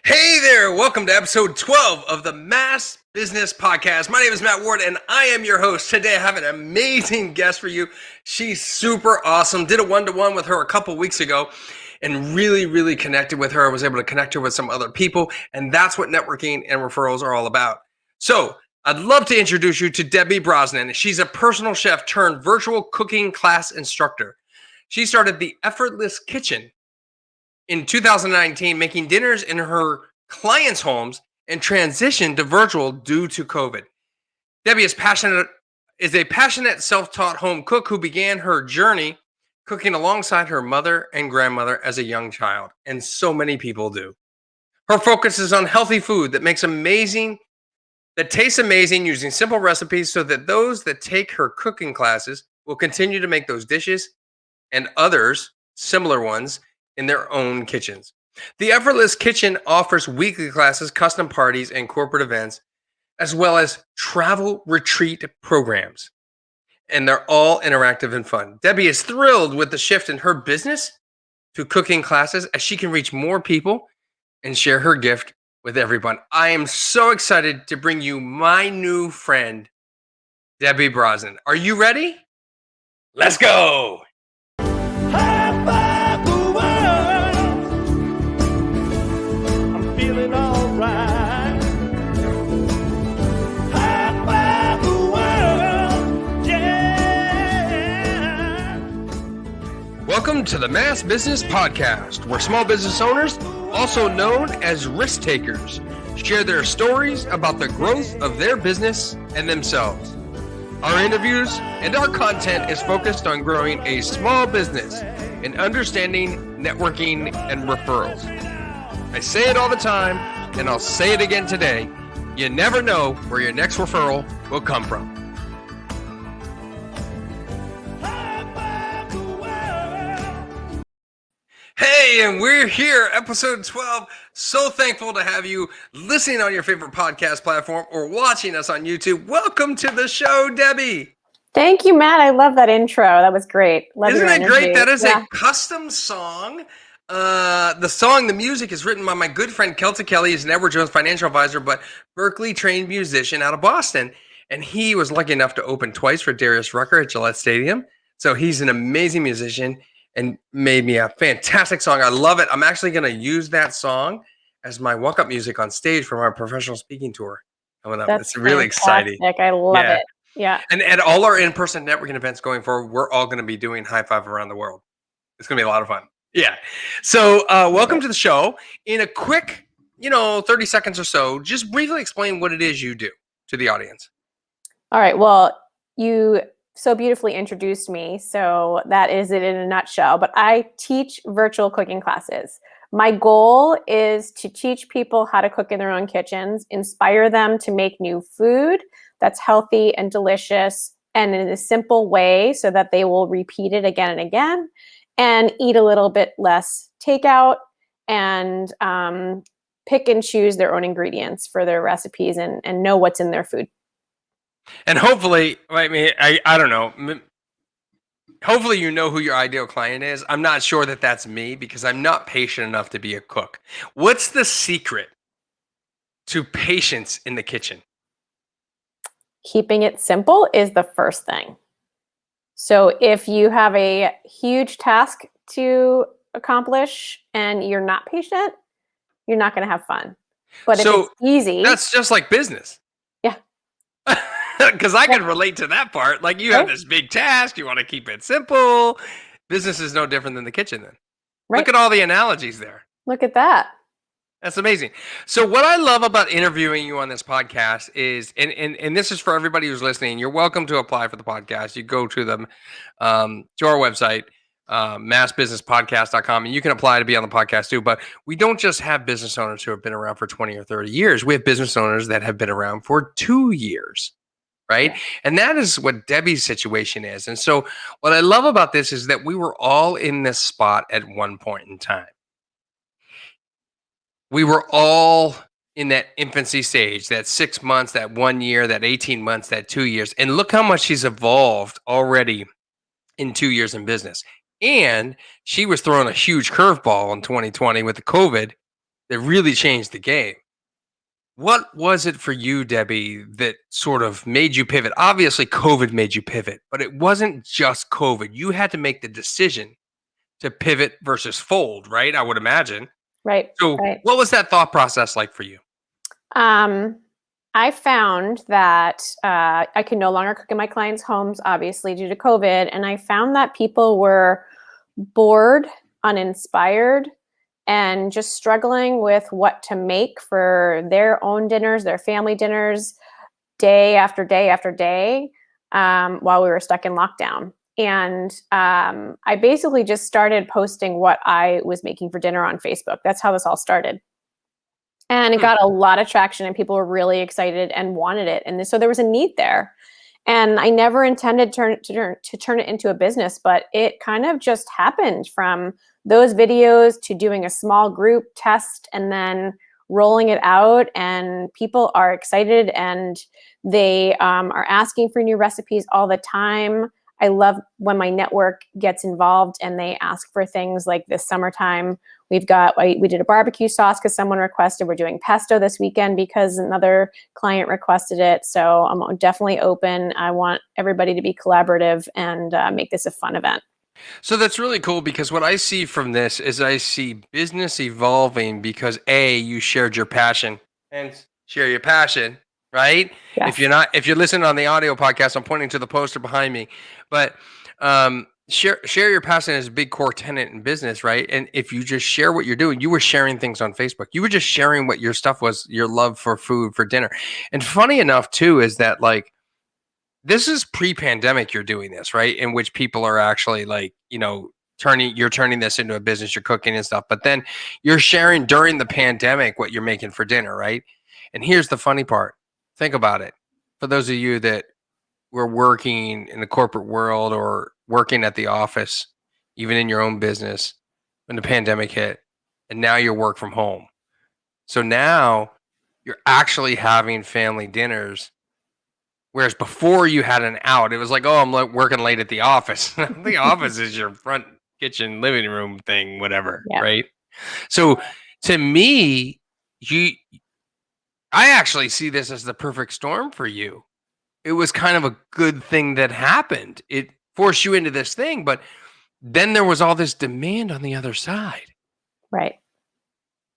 Hey there, welcome to episode 12 of the Mass Business Podcast. My name is Matt Ward and I am your host. Today I have an amazing guest for you. She's super awesome. Did a one-to-one with her a couple weeks ago and really connected with her. I was able to connect her with some other people, and that's what networking and referrals are all about. So I'd love to introduce you to Debbie Brosnan. She's a personal chef turned virtual cooking class instructor. She started the Effortless Kitchen in 2019, making dinners in her clients' homes and transitioned to virtual due to COVID. Debbie is a passionate self-taught home cook who began her journey cooking alongside her mother and grandmother as a young child, and so many people do. Her focus is on healthy food that tastes amazing using simple recipes so that those that take her cooking classes will continue to make those dishes and others, similar ones, in their own kitchens. The Effortless Kitchen offers weekly classes, custom parties, and corporate events, as well as travel retreat programs. And they're all interactive and fun. Debbie is thrilled with the shift in her business to cooking classes as she can reach more people and share her gift with everyone. I am so excited to bring you my new friend, Debbie Brosnan. Are you ready? Let's go. Welcome to the Mass Business Podcast, where small business owners, also known as risk takers, share their stories about the growth of their business and themselves. Our interviews and our content is focused on growing a small business and understanding networking and referrals. I say it all the time, and I'll say it again today. You never know where your next referral will come from. Hey, and we're here, episode 12. So thankful to have you listening on your favorite podcast platform or watching us on YouTube. Welcome to the show, Debbie. Thank you, Matt. I love that intro. That was great. Love Isn't it great? That is a custom song. The music is written by my good friend Kelta Kelly. He's an Edward Jones financial advisor, but Berkeley-trained musician out of Boston. And he was lucky enough to open twice for Darius Rucker at Gillette Stadium. So he's an amazing musician and made me a fantastic song. I love it. I'm actually going to use that song as my walk-up music on stage for my professional speaking tour coming up. It's really exciting. I love it. Yeah. And at all our in-person networking events going forward, we're all going to be doing high five around the world. It's going to be a lot of fun. Yeah. So welcome to the show. In a quick, 30 seconds or so, just briefly explain what it is you do to the audience. All right. Well, you so beautifully introduced me. So that is it in a nutshell. But I teach virtual cooking classes. My goal is to teach people how to cook in their own kitchens, inspire them to make new food that's healthy and delicious and in a simple way so that they will repeat it again and again and eat a little bit less takeout and pick and choose their own ingredients for their recipes and know what's in their food. And hopefully, I don't know. Hopefully you know who your ideal client is. I'm not sure that that's me because I'm not patient enough to be a cook. What's the secret to patience in the kitchen? Keeping it simple is the first thing. So if you have a huge task to accomplish and you're not patient, you're not going to have fun. But if it's easy... That's just like business. Yeah. Because I can relate to that part. Like you have this big task, you want to keep it simple. Business is no different than the kitchen then. Right. Look at all the analogies there. Look at that. That's amazing. So what I love about interviewing you on this podcast is, and this is for everybody who's listening, you're welcome to apply for the podcast. You go to them, to our website, massbusinesspodcast.com, and you can apply to be on the podcast too. But we don't just have business owners who have been around for 20 or 30 years. We have business owners that have been around for 2 years. Right. Yeah. And that is what Debbie's situation is. And so what I love about this is that we were all in this spot at one point in time. We were all in that infancy stage, that 6 months, that 1 year, that 18 months, that 2 years. And look how much she's evolved already in 2 years in business. And she was throwing a huge curveball in 2020 with the COVID that really changed the game. What was it for you, Debbie, that sort of made you pivot? Obviously, COVID made you pivot, but it wasn't just COVID. You had to make the decision to pivot versus fold, right? I would imagine. Right. So, Right. what was that thought process like for you? Um, I found that I could no longer cook in my clients' homes, obviously, due to COVID. And I found that people were bored, uninspired, and just struggling with what to make for their own dinners, their family dinners, day after day after day, while we were stuck in lockdown. And I basically just started posting what I was making for dinner on Facebook. That's how this all started. And it Hmm. got a lot of traction, and people were really excited and wanted it. And so there was a need there. And I never intended to turn it into a business, but it kind of just happened from those videos to doing a small group test and then rolling it out. And people are excited, and they are asking for new recipes all the time. I love when my network gets involved and they ask for things like this summertime. We did a barbecue sauce because someone requested. We're doing pesto this weekend because another client requested it. So I'm definitely open. I want everybody to be collaborative and make this a fun event. So that's really cool because what I see from this is I see business evolving because you shared your passion and share your passion, right? Yes. If you're listening on the audio podcast, I'm pointing to the poster behind me, but share your passion is a big core tenet in business, right? And if you just share what you're doing, you were sharing things on Facebook. You were just sharing what your stuff was, your love for food, for dinner. And funny enough, too, is that like this is pre-pandemic you're doing this, right? In which people are actually like, you're turning this into a business, you're cooking and stuff. But then you're sharing during the pandemic what you're making for dinner, right? And here's the funny part. Think about it. For those of you that were working in the corporate world or working at the office, even in your own business, when the pandemic hit, and now you work from home. So now you're actually having family dinners. Whereas before you had an out, it was like, oh, I'm working late at the office. The office is your front kitchen, living room thing, whatever, Yeah. right? So to me, I actually see this as the perfect storm for you. It was kind of a good thing that happened. It forced you into this thing, but then there was all this demand on the other side. Right.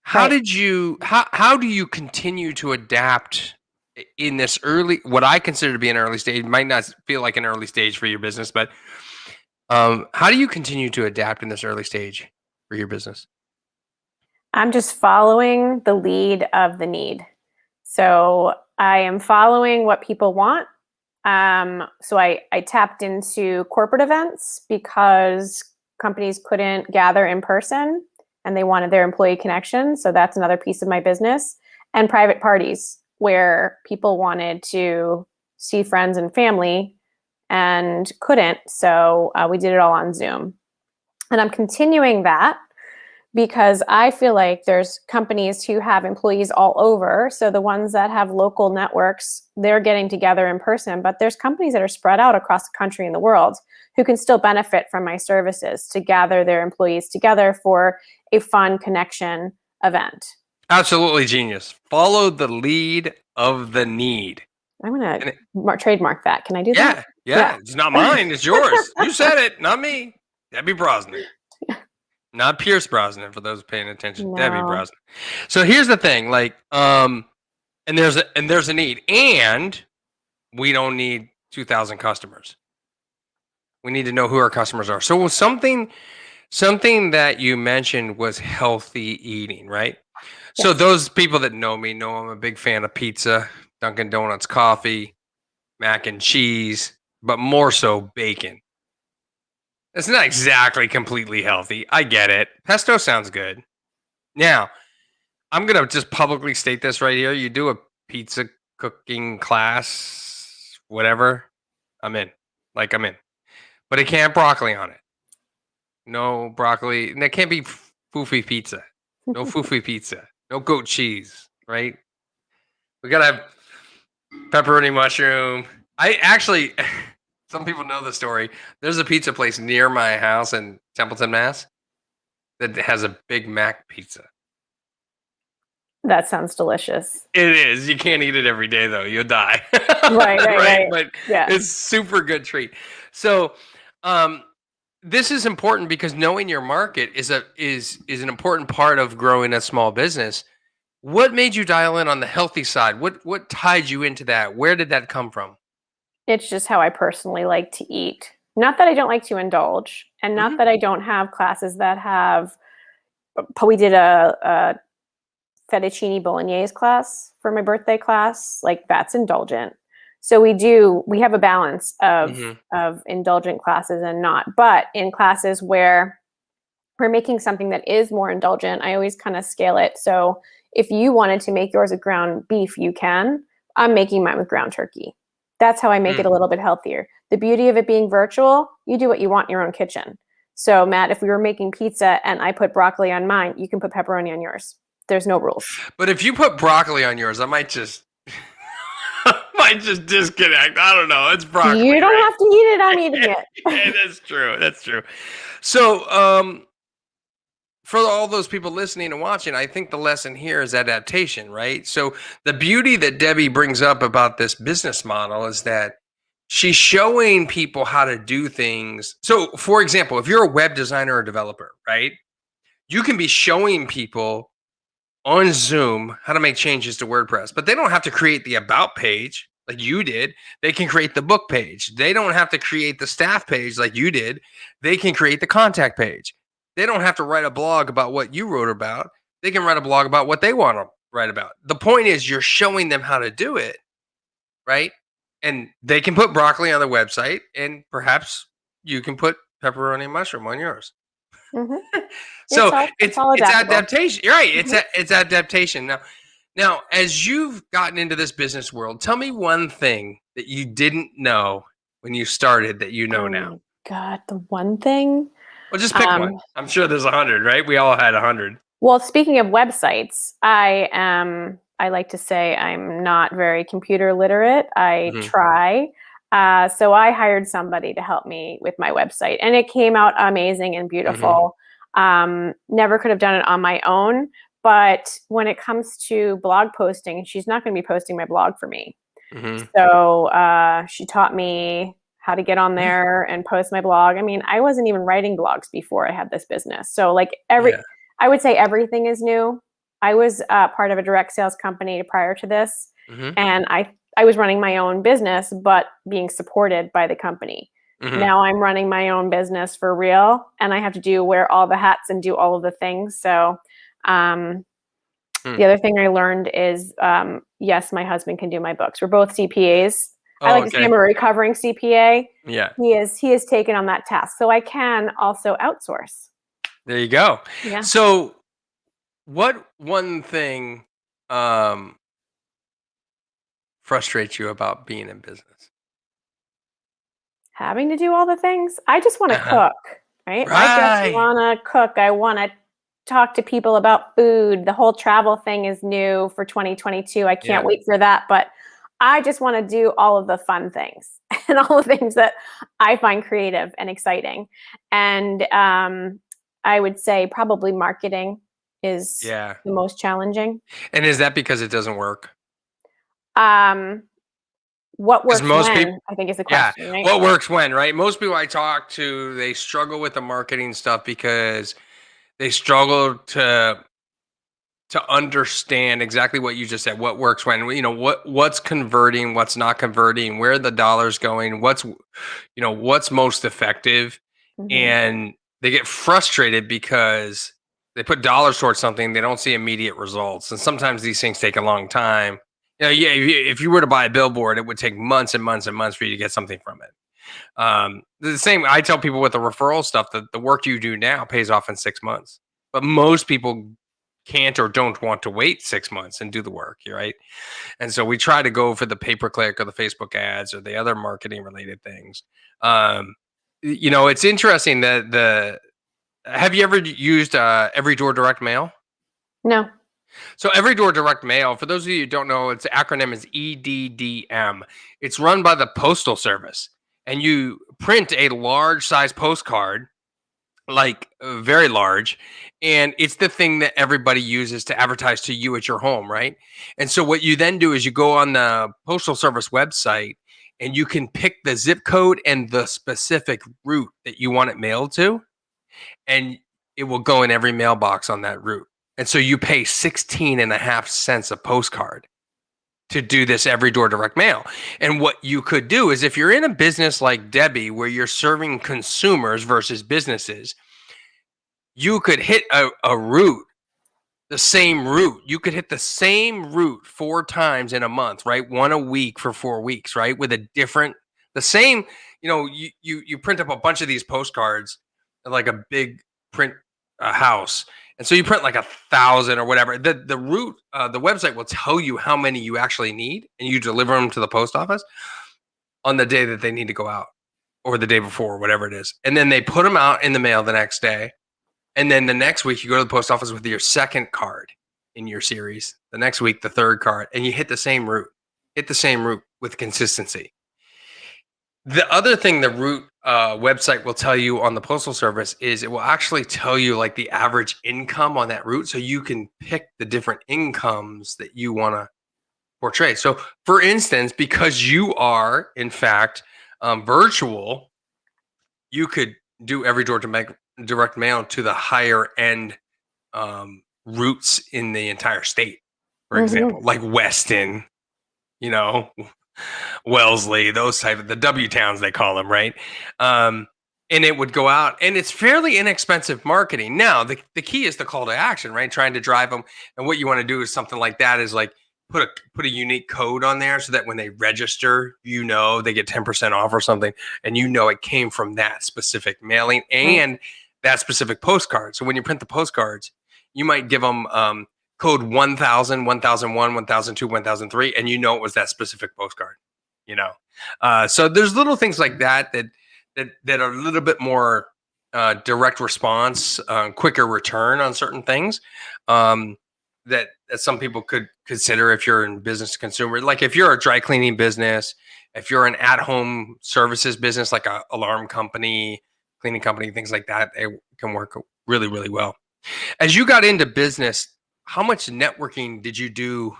How Right. did you how do you continue to adapt in this what I consider to be an early stage? It might not feel like an early stage for your business, but how do you continue to adapt in this early stage for your business? I'm just following the lead of the need. So I am following what people want. So I tapped into corporate events because companies couldn't gather in person and they wanted their employee connection. So that's another piece of my business. And private parties where people wanted to see friends and family and couldn't. So we did it all on Zoom. And I'm continuing that because I feel like there's companies who have employees all over. So the ones that have local networks, they're getting together in person, but there's companies that are spread out across the country and the world who can still benefit from my services to gather their employees together for a fun connection event. Absolutely genius. Follow the lead of the need. I'm going And to trademark that. Can I do that? yeah, it's not mine, it's yours. You said it, not me. Debbie Brosnan. Not Pierce Brosnan for those paying attention. Debbie No. Brosnan. So here's the thing, like, and there's a need, and we don't need 2,000 customers. We need to know who our customers are. So something that you mentioned was healthy eating, right? So Yes. those people that know me know I'm a big fan of pizza, Dunkin' Donuts coffee, mac and cheese, but more so bacon. It's not exactly completely healthy. I get it. Pesto sounds good. Now, I'm going to just publicly state this right here. You do a pizza cooking class, whatever, I'm in. Like, I'm in. But it can't have broccoli on it. No broccoli. And that can't be foofy pizza. No foofy pizza. No goat cheese, right? We got to have pepperoni mushroom. I actually, some people know the story. There's a pizza place near my house in Templeton, Mass. That has a Big Mac pizza. That sounds delicious. It is. You can't eat it every day though. You'll die. Right. But Yeah. it's super good treat. So, um, this is important because knowing your market is an important part of growing a small business. What made you dial in on the healthy side? What tied you into that? Where did that come from? It's just how I personally like to eat. Not that I don't like to indulge, and not Mhm. that I don't have classes that have. We did a fettuccine bolognese class for my birthday class. Like that's indulgent. So we have a balance Mhm. of indulgent classes and not. But in classes where we're making something that is more indulgent, I always kind of scale it. So if you wanted to make yours with ground beef, you can. I'm making mine with ground turkey. That's how I make it a Mm. little bit healthier. The beauty of it being virtual, you do what you want in your own kitchen. So, Matt, if we were making pizza and I put broccoli on mine, you can put pepperoni on yours. There's no rules. But if you put broccoli on yours, I might just might just disconnect. I don't know. It's broccoli, You don't right? have to eat it. I'm eating Yeah, it. that's true. That's true. So, for all those people listening and watching, I think the lesson here is adaptation, right? So, the beauty that Debbie brings up about this business model is that she's showing people how to do things. So, for example, if you're a web designer or developer, right, you can be showing people on Zoom how to make changes to WordPress, but they don't have to create the about page like you did. They can create the book page. They don't have to create the staff page like you did. They can create the contact page. They don't have to write a blog about what you wrote about. They can write a blog about what they want to write about. The point is, you're showing them how to do it, right? And they can put broccoli on the website, and perhaps you can put pepperoni and mushroom on yours. Hmm. So It's all it's adaptable. adaptation. You're right. Hmm. It's adaptation. Now, as you've gotten into this business world, tell me one thing that you didn't know when you started that you know Oh now. my God, the one thing. Well, just pick one. Um, I'm sure there's 100, right? We all had 100. Well, speaking of websites, I like to say I'm not very computer literate. I Hmm. try. So I hired somebody to help me with my website, and it came out amazing and Hmm. beautiful. Never could have done it on my own. But when it comes to blog posting, she's not going to be posting my blog for me. Hmm. So she taught me how to get on Yeah. there and post my blog. I mean, I wasn't even writing blogs before I had this business. So like Yeah. I would say everything is new. I was part of a direct sales company prior to this, Hmm. and I was running my own business, but being supported by the company. Hmm. Now I'm running my own business for real, and I have to wear all the hats and do all of the things. So um, Hmm. the other thing I learned is, yes, my husband can do my books. We're both CPAs. I Oh, like to say okay. I'm a recovering CPA. Yeah. He is taken on that task, so I can also outsource. There you go. Yeah, So, what one thing um, frustrates you about being in business? having to do all the things. I just want to Uh-huh. cook, right? I just Right. want to cook. I want to talk to people about food. The whole travel thing is new for 2022. I can't Yeah. wait for that, but I just want to do all of the fun things and all the things that I find creative and exciting. And I would say probably marketing is Yeah. the most challenging. And is that because it doesn't work? Um, what Because works most people, when, I think is the yeah, question, right? what works when, right? Most people I talk to, they struggle with the marketing stuff because they struggle to understand exactly what you just said. What works when, what's converting, what's not converting, where the dollar's going, what's most effective, Hmm. and they get frustrated because they put dollars towards something, they don't see immediate results, and sometimes these things take a long time. Yeah, if you were to buy a billboard, it would take months and months and months for you to get something from it. The same, I tell people with the referral stuff that the work you do now pays off in 6 months, but most people can't or don't want to wait 6 months and do the work, right? And so we try to go for the pay per click or the Facebook ads or the other marketing related things. It's interesting that have you ever used Every Door Direct Mail? No. So Every Door Direct Mail, for those of you who don't know, its acronym is EDDM. It's run by the Postal Service, and you print a large size postcard, like very large, And it's the thing that everybody uses to advertise to you at your home, right? And so what you then do is you go on the Postal Service website and you can pick the zip code and the specific route that you want it mailed to, and it will go in every mailbox on that route. And so you pay 16.5 cents a postcard to do this every door direct mail. And what you could do is, if you're in a business like Debbie, where you're serving consumers versus businesses, you could hit a route, the same route. You could hit the same route 4 times in a month, right? One a week for 4 weeks, right? With a different, the same, you print up a bunch of these postcards, like a big print house. And so you print like 1,000 or whatever. The route, the website will tell you how many you actually need, and you deliver them to the post office on the day that they need to go out, or the day before, whatever it is. And then they put them out in the mail the next day. And then the next week, you go to the post office with your second card in your series. The next week, the third card, and you hit the same route. Hit the same route with consistency. The other thing the route website will tell you on the Postal Service is it will actually tell you like the average income on that route, so you can pick the different incomes that you want to portray. So, for instance, because you are in fact virtual, you could do every door to make direct mail to the higher end routes in the entire state, for example, like Weston, Wellesley, those type of the W towns they call them, right? And it would go out, and it's fairly inexpensive marketing. Now, the key is the call to action, right? Trying to drive them, and what you want to do is something like that is like put a unique code on there, so that when they register, they get 10% off or something, and it came from that specific mailing and that specific postcard. So when you print the postcards, you might give them code 1000, 1001, 1002, 1003, and it was that specific postcard. So there's little things like that are a little bit more direct response, quicker return on certain things. That some people could consider if you're in business to consumer. Like if you're a dry cleaning business, if you're an at-home services business, like a alarm company, cleaning company, things like that, it can work really, really well. As you got into business, how much networking did you do,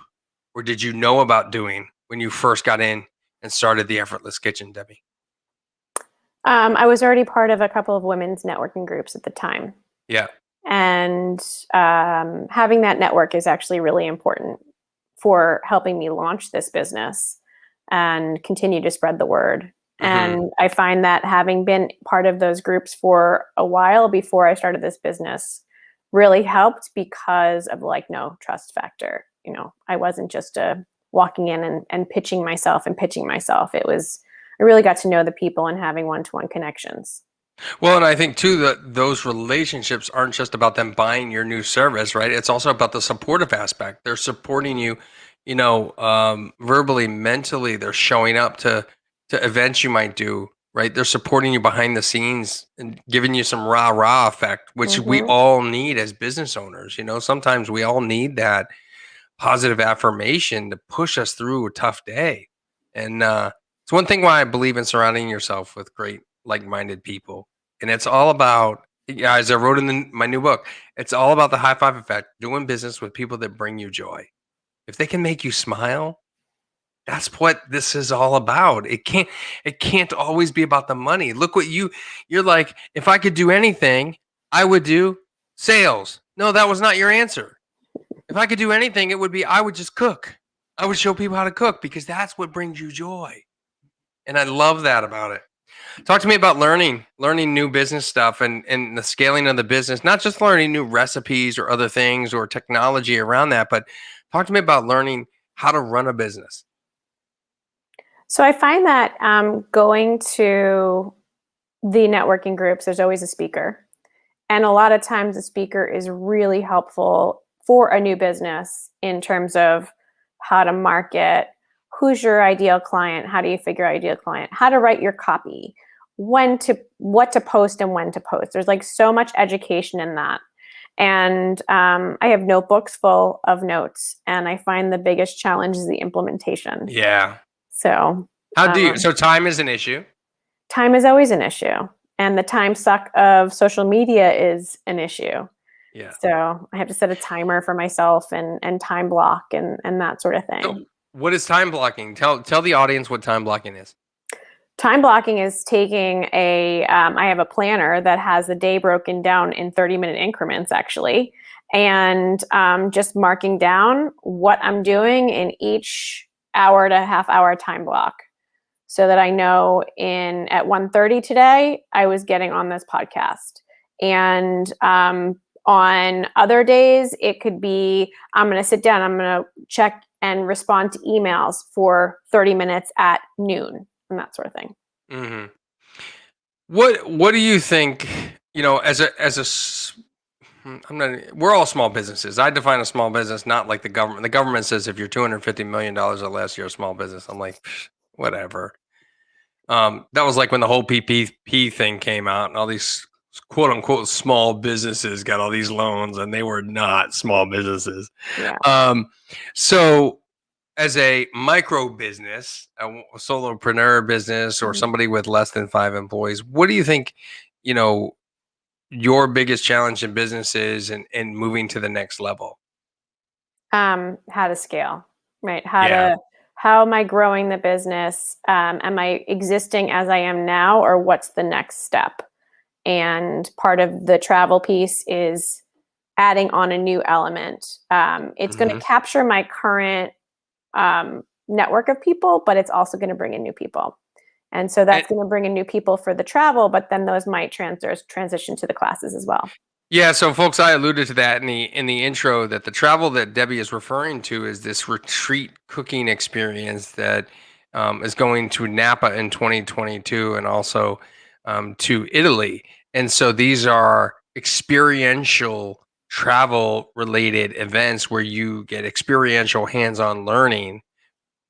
or did you know about doing when you first got in and started the Effortless Kitchen, Debbie? I was already part of a couple of women's networking groups at the time. Yeah. And having that network is actually really important for helping me launch this business and continue to spread the word. And I find that having been part of those groups for a while before I started this business really helped, because of trust factor. I wasn't just walking in and pitching myself. It was, I really got to know the people and having one-to-one connections. Well, and I think too that those relationships aren't just about them buying your new service, right? It's also about the supportive aspect. They're supporting you, verbally, mentally. They're showing up to events you might do, right? They're supporting you behind the scenes and giving you some rah-rah effect, which we all need as business owners. Sometimes we all need that positive affirmation to push us through a tough day. And it's one thing why I believe in surrounding yourself with great like-minded people. And it's all about, as I wrote in my new book, it's all about the high five effect, doing business with people that bring you joy. If they can make you smile, that's what this is all about. It can't always be about the money. Look what you're like, if I could do anything, I would do sales. No, that was not your answer. If I could do anything, it would be, I would just cook. I would show people how to cook, because that's what brings you joy. And I love that about it. Talk to me about learning new business stuff and the scaling of the business, not just learning new recipes or other things or technology around that, but talk to me about learning how to run a business. So I find that going to the networking groups, there's always a speaker. And a lot of times the speaker is really helpful for a new business in terms of how to market, who's your ideal client, how do you figure out ideal client, how to write your copy, what to post and when to post. There's so much education in that. And I have notebooks full of notes, and I find the biggest challenge is the implementation. Yeah. So so time is an issue? Time is always an issue. And the time suck of social media is an issue. Yeah. So I have to set a timer for myself and time block and that sort of thing. So what is time blocking? Tell the audience what time blocking is. Time blocking is taking I have a planner that has the day broken down in 30-minute increments, actually, and just marking down what I'm doing in each hour to half hour time block, so that I know at 1:30 today, I was getting on this podcast. And on other days, it could be, I'm going to sit down, I'm going to check and respond to emails for 30 minutes at noon and that sort of thing. Mm-hmm. What do you think, we're all small businesses. I define a small business not like the government. The government says if you're $250 million or less, you're a small business. I'm like, whatever. That was like when the whole PPP thing came out and all these quote unquote small businesses got all these loans and they were not small businesses. Yeah. So as a micro business, a solopreneur business, or somebody with less than 5 employees, what do you think, your biggest challenge in business is and moving to the next level? How to scale, right? How am I growing the business? Am I existing as I am now, or what's the next step? And part of the travel piece is adding on a new element. It's going to capture my current network of people, but it's also going to bring in new people. And so that's going to bring in new people for the travel, but then those might transition to the classes as well. Yeah, so folks, I alluded to that in the intro, that the travel that Debbie is referring to is this retreat cooking experience that is going to Napa in 2022 and also to Italy. And so these are experiential travel related events where you get experiential hands-on learning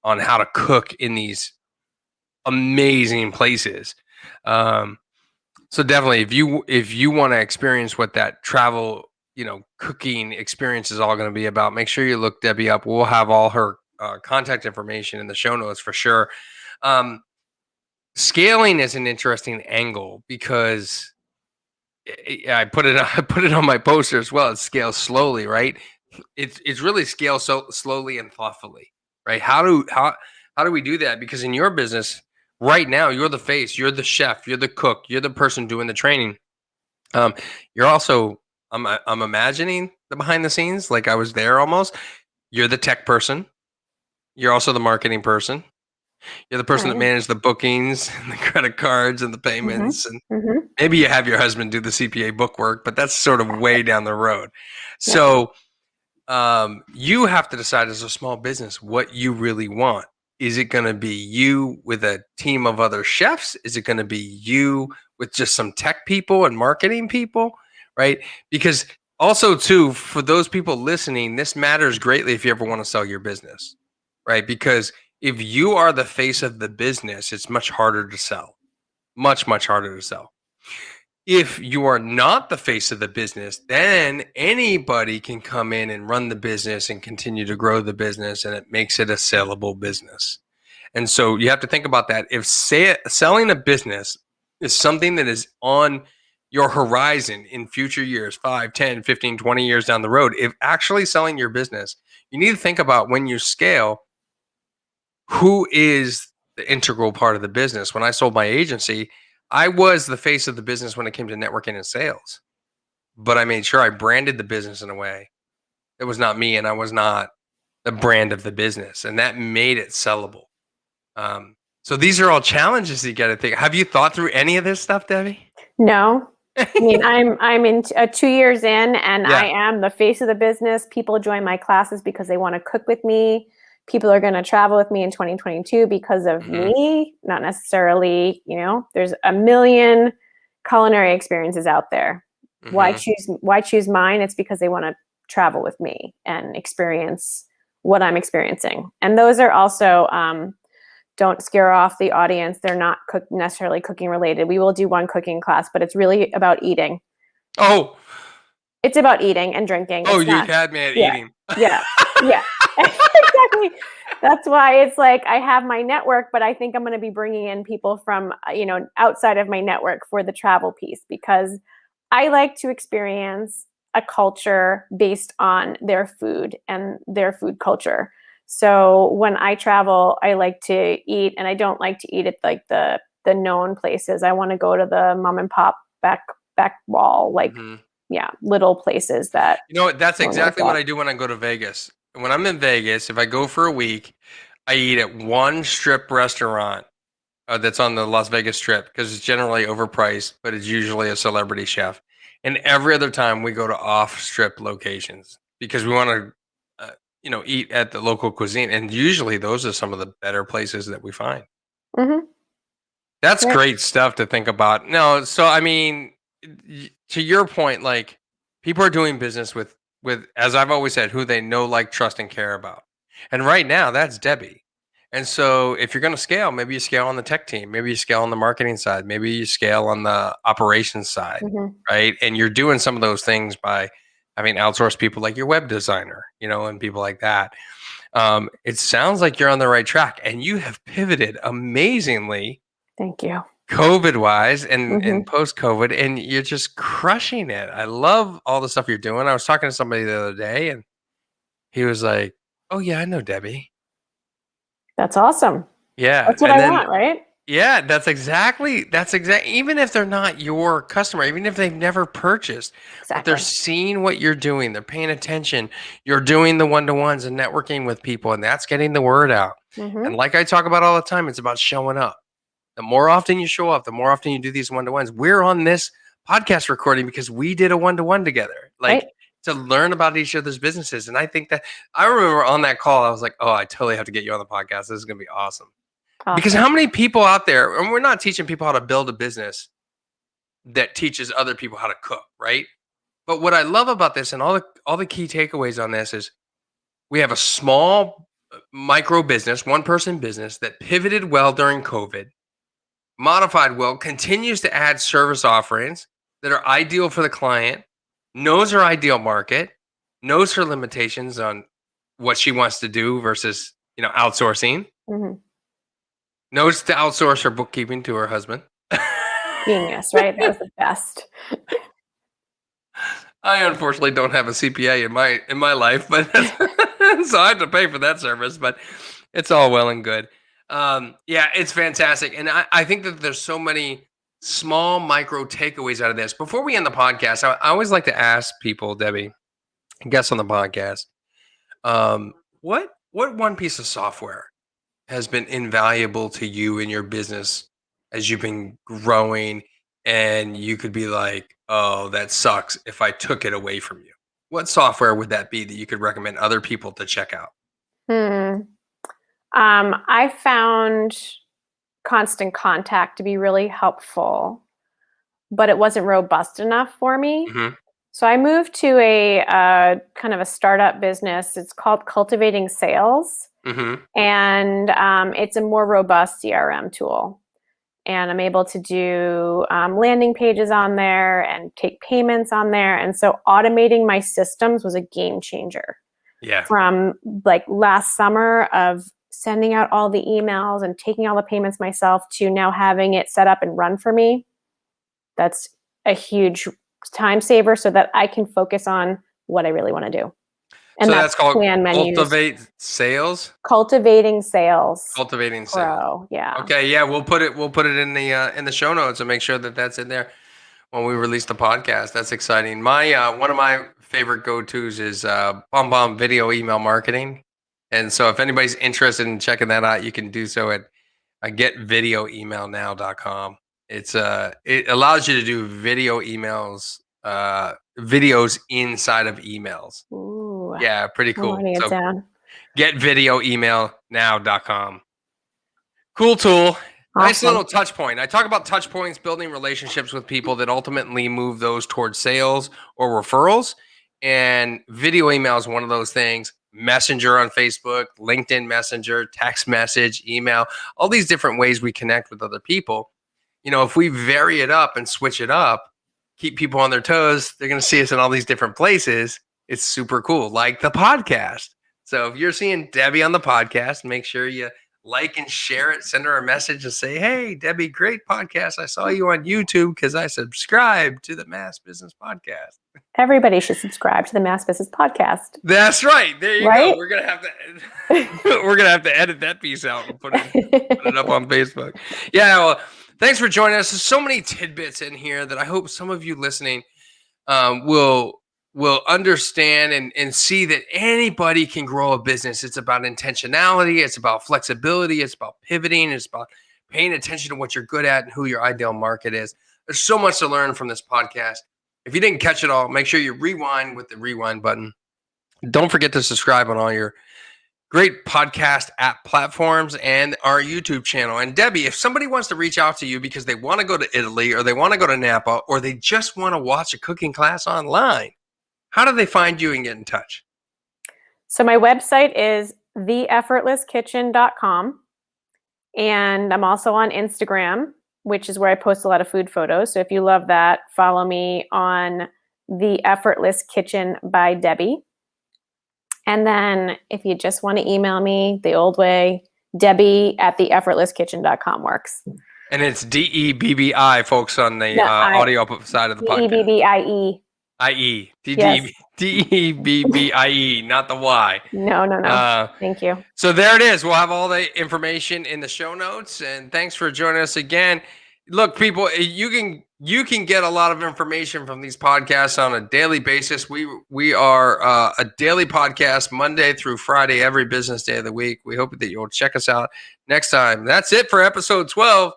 on how to cook in these amazing places. So definitely, if you want to experience what that travel, cooking experience is all going to be about, make sure you look Debbie up. We'll have all her contact information in the show notes for sure. Scaling is an interesting angle because I put it on my poster as well. It scales slowly, right? It's really scale so slowly and thoughtfully, right? How do we do that? Because in your business right now, you're the face, you're the chef, you're the cook, you're the person doing the training. You're also, I'm imagining the behind the scenes, like I was there almost. You're the tech person. You're also the marketing person. You're the person that managed the bookings and the credit cards and the payments. And maybe you have your husband do the CPA bookwork, but that's sort of way down the road. So you have to decide as a small business what you really want. Is it going to be you with a team of other chefs? Is it going to be you with just some tech people and marketing people, right? Because also too, for those people listening, this matters greatly if you ever want to sell your business, right? Because if you are the face of the business, it's much harder to sell, much harder to sell. If you are not the face of the business, then anybody can come in and run the business and continue to grow the business, and it makes it a sellable business. And so you have to think about that. If selling a business is something that is on your horizon in future years, 5, 10, 15, 20 years down the road, if actually selling your business, you need to think about when you scale, who is the integral part of the business. When I sold my agency, I was the face of the business when it came to networking and sales, but I made sure I branded the business in a way that was not me and I was not the brand of the business, and that made it sellable. So these are all challenges you got to think. Have you thought through any of this stuff, Debbie? No. I mean, I'm in 2 years in, and I am the face of the business. People join my classes because they want to cook with me. People are going to travel with me in 2022 because of me, not necessarily, there's a million culinary experiences out there. Why choose mine? It's because they want to travel with me and experience what I'm experiencing. And those are also, don't scare off the audience. They're not necessarily cooking related. We will do one cooking class, but it's really about eating. Oh, it's about eating and drinking. Oh, you had me at eating. Yeah. Exactly. That's why it's like I have my network, but I think I'm going to be bringing in people from, outside of my network for the travel piece, because I like to experience. a culture based on their food and their food culture. So when I travel, I like to eat, and I don't like to eat at like the known places. I want to go to the mom and pop back wall, like little places that You know what? That's no one knows exactly what about. I do when I go to Vegas. When I'm in Vegas, if I go for a week, I eat at one strip restaurant that's on the Las Vegas Strip because it's generally overpriced, but it's usually a celebrity chef. And every other time we go to off-strip locations because we want to, eat at the local cuisine. And usually those are some of the better places that we find. Mm-hmm. That's Right. great stuff to think about. No, so I mean, to your point, like people are doing business with as I've always said, who they know, like, trust, and care about. And right now, that's Debbie. And so, if you're going to scale, maybe you scale on the tech team, maybe you scale on the marketing side, maybe you scale on the operations side, Mm-hmm. right? And you're doing some of those things by having outsourced people like your web designer, and people like that. It sounds like you're on the right track, and you have pivoted amazingly Thank you. COVID wise and Mm-hmm. post COVID, and you're just crushing it. I love all the stuff you're doing. I was talking to somebody the other day, and he was like, "Oh yeah, I know Debbie." That's awesome. Yeah, That's what and I then want, right? yeah, that's exact. Even if they're not your customer, even if they've never purchased, but they're Exactly. seeing what you're doing, they're paying attention. You're doing the one-to-ones and networking with people, and that's getting the word out. Mm-hmm. And like I talk about all the time, it's about showing up. The more often you show up, the more often you do these one-to-ones. We're on this podcast recording because we did a one-to-one together, Right. like to learn about each other's businesses. And I think that I remember on that call, I was like, "Oh, I totally have to get you on the podcast. This is going to be awesome." Because Awesome. how many people out there, and we're not teaching people how to build a business that teaches other people how to cook, right? But what I love about this and all the key takeaways on this is we have a small micro business, one person business that pivoted well during COVID, modified well, continues to add service offerings that are ideal for the client, knows her ideal market, knows her limitations on what she wants to do versus, outsourcing, Mm-hmm. knows to outsource her bookkeeping to her husband. Genius, right? That was the best. I unfortunately don't have a CPA in my life, but so I have to pay for that service. But it's all well and good. Yeah, it's fantastic, and I think that there's so many small micro takeaways out of this. Before we end the podcast, I always like to ask people, Debbie, guests on the podcast, what one piece of software has been invaluable to you in your business as you've been growing, and you could be like, "Oh, that sucks if I took it away from you." What software would that be that you could recommend other people to check out? Hmm. I found Constant Contact to be really helpful, but it wasn't robust enough for me. Mhm. So I moved to a kind of a startup business. It's called Cultivating Sales, Mhm. and it's a more robust CRM tool. And I'm able to do landing pages on there and take payments on there. And so automating my systems was a game changer. Yeah. From like last summer of sending out all the emails and taking all the payments myself to now having it set up and run for me. That's a huge time saver so that I can focus on what I really want to do. And So that's that's called plan menus. Cultivate Sales? Cultivating Sales Cultivating Sales. Pro. Yeah. Okay, yeah, we'll put it in the show notes and make sure that that's in there when we release the podcast. That's exciting. My one of my favorite go-tos is Bomb Video Email Marketing. And so if anybody's interested in checking that out, you can do so at getvideoemailnow.com. It allows you to do video emails, videos inside of emails. Ooh, Yeah, pretty I'm cool. writing it So down. getvideoemailnow.com. Cool tool. Nice Awesome. little touch point. I talk about touch points, building relationships with people that ultimately move those towards sales or referrals. And video email is one of those things. Messenger on Facebook, LinkedIn Messenger, text message, email, all these different ways we connect with other people. If we vary it up and switch it up, keep people on their toes, they're going to see us in all these different places. It's super cool, like the podcast. So if you're seeing Debbie on the podcast, make sure you like and share it. Send her a message and say, "Hey, Debbie, great podcast. I saw you on YouTube because I subscribed to the Mass Business Podcast." Everybody should subscribe to the Mass Business Podcast. That's right. There you Right? go. We're gonna have to edit that piece out and put it up on Facebook. Yeah. Well, thanks for joining us. There's so many tidbits in here that I hope some of you listening will understand and see that anybody can grow a business. It's about intentionality. It's about flexibility. It's about pivoting. It's about paying attention to what you're good at and who your ideal market is. There's so much to learn from this podcast. If you didn't catch it all, make sure you rewind with the rewind button. Don't forget to subscribe on all your great podcast app platforms and our YouTube channel. And Debbie, if somebody wants to reach out to you because they want to go to Italy or they want to go to Napa or they just want to watch a cooking class online, how do they find you and get in touch? So my website is theeffortlesskitchen.com. And I'm also on Instagram, which is where I post a lot of food photos. So if you love that, follow me on The Effortless Kitchen by Debbie. And then if you just want to email me the old way, Debbie@theeffortlesskitchen.com works. And it's DEBBI, folks, on the audio side of the podcast. DEBBIE. IE. Yes. DEBBIE, not the Y. No. Thank you. So there it is. We'll have all the information in the show notes. And thanks for joining us again. Look, people, you can get a lot of information from these podcasts on a daily basis. We are a daily podcast Monday through Friday, every business day of the week. We hope that you'll check us out next time. That's it for episode 12.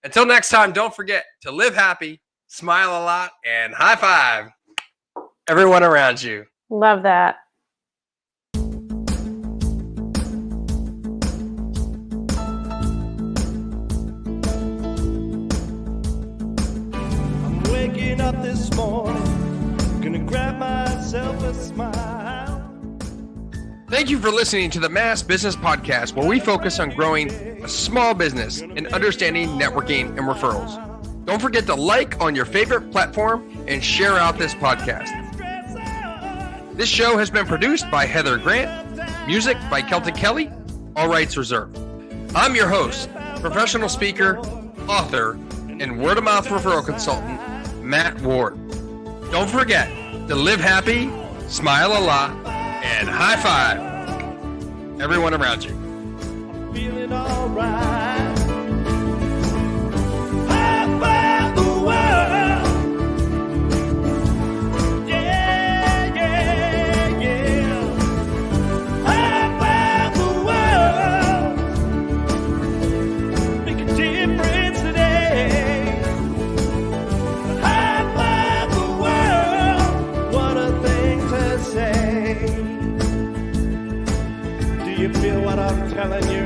Until next time, don't forget to live happy, smile a lot, and high five everyone around you. Love that. I'm waking up this morning, gonna grab myself a smile. Thank you for listening to the Mass Business Podcast, where we focus on growing a small business and understanding networking and referrals. Don't forget to like on your favorite platform and share out this podcast. This show has been produced by Heather Grant, music by Celtic Kelly, all rights reserved. I'm your host, professional speaker, author, and word-of-mouth referral consultant, Matt Ward. Don't forget to live happy, smile a lot, and high five everyone around you. Feeling alright. High five the world. Yeah, yeah, yeah. High five the world. Make a difference today. High five the world. What a thing to say. Do you feel what I'm telling you?